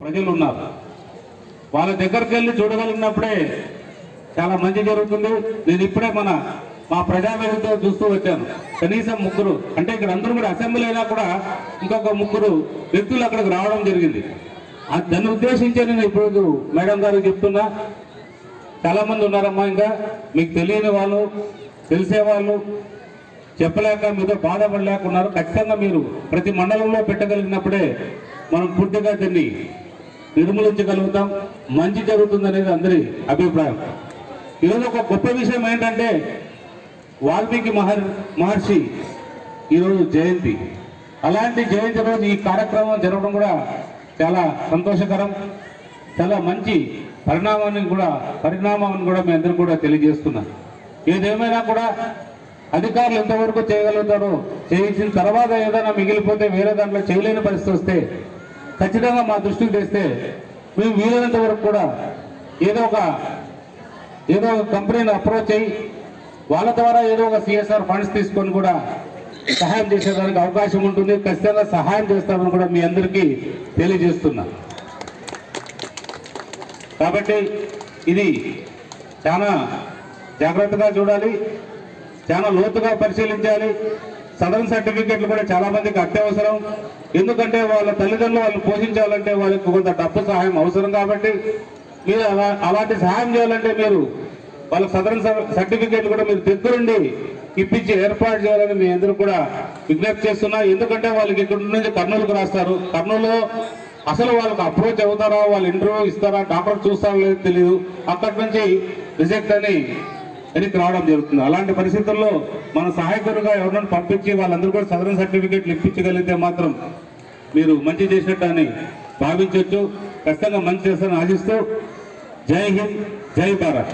ప్రజలు ఉన్నారు. వాళ్ళ దగ్గరికి వెళ్ళి చూడగలిగినప్పుడే చాలా మంచి జరుగుతుంది. నేను ఇప్పుడే మా ప్రజావేదికతో చూస్తూ వచ్చాను. కనీసం ముగ్గురు, అంటే ఇక్కడ అందరూ కూడా అసెంబ్లీ అయినా కూడా ఇంకొక ముగ్గురు వ్యక్తులు అక్కడికి రావడం జరిగింది. దాన్ని ఉద్దేశించి నేను ఇప్పుడు మేడం గారికి చెప్తున్నా, చాలా మంది ఉన్నారమ్మా, ఇంకా మీకు తెలియని వాళ్ళు, తెలిసేవాళ్ళు, చెప్పలేక మీతో బాధపడలేక ఉన్నారు. ఖచ్చితంగా మీరు ప్రతి మండలంలో పెట్టగలిగినప్పుడే మనం పూర్తిగా దీన్ని నిర్మూలించగలుగుతాం, మంచి జరుగుతుంది అనేది అందరి అభిప్రాయం. ఈరోజు ఒక గొప్ప విషయం ఏంటంటే వాల్మీకి మహర్షి ఈరోజు జయంతి. అలాంటి జయంతి రోజు ఈ కార్యక్రమం జరగడం కూడా చాలా సంతోషకరం, చాలా మంచి పరిణామాన్ని కూడా మీ అందరూ కూడా తెలియజేస్తున్నాను. ఏదేమైనా కూడా అధికారులు ఎంతవరకు చేయగలుగుతారో చేయించిన తర్వాత ఏదైనా మిగిలిపోతే వేరే దాంట్లో చేయలేని పరిస్థితి వస్తే ఖచ్చితంగా మా దృష్టికి తెస్తే మేము వీలైనంత వరకు కూడా ఏదో ఒక కంపెనీని అప్రోచ్ అయ్యి వాళ్ళ ద్వారా ఏదో ఒక CSR ఫండ్స్ తీసుకొని కూడా సహాయం చేసేదానికి అవకాశం ఉంటుంది. ఖచ్చితంగా సహాయం చేస్తామని కూడా మీ అందరికీ తెలియజేస్తున్నా. కాబట్టి ఇది చాలా జాగ్రత్తగా చూడాలి, చాలా లోతుగా పరిశీలించాలి. సదరన్ సర్టిఫికెట్లు కూడా చాలా మందికి అత్యవసరం. ఎందుకంటే వాళ్ళ తల్లిదండ్రులు వాళ్ళు పోషించాలంటే వాళ్ళకి కొంత డబ్బు సహాయం అవసరం. కాబట్టి మీరు అలాంటి సహాయం చేయాలంటే మీరు వాళ్ళ సదరన్ సర్టిఫికెట్లు కూడా మీరు దగ్గరుండి ఇప్పించి ఏర్పాటు చేయాలని మీ అందరూ కూడా విజ్ఞప్తి చేస్తున్నా. ఎందుకంటే వాళ్ళకి ఇక్కడ నుంచి కర్నూలుకు రాస్తారు. కర్నూలులో అసలు వాళ్ళకి అప్రోచ్ అవుతారా, వాళ్ళు ఇంటర్వ్యూ ఇస్తారా, డాక్టర్ చూస్తారో లేదో తెలియదు. అక్కడి నుంచి రిజెక్ట్ అని వెనక్కి రావడం జరుగుతుంది. అలాంటి పరిస్థితుల్లో మన సహాయకులుగా ఎవరినైనా పంపించి వాళ్ళందరూ కూడా సదరన్ సర్టిఫికెట్లు ఇప్పించగలిగితే మాత్రం మీరు మంచి చేసినట్టు అని భావించవచ్చు. ఖచ్చితంగా మంచి చేస్తారని ఆశిస్తూ జై హింద్, జై భారత్.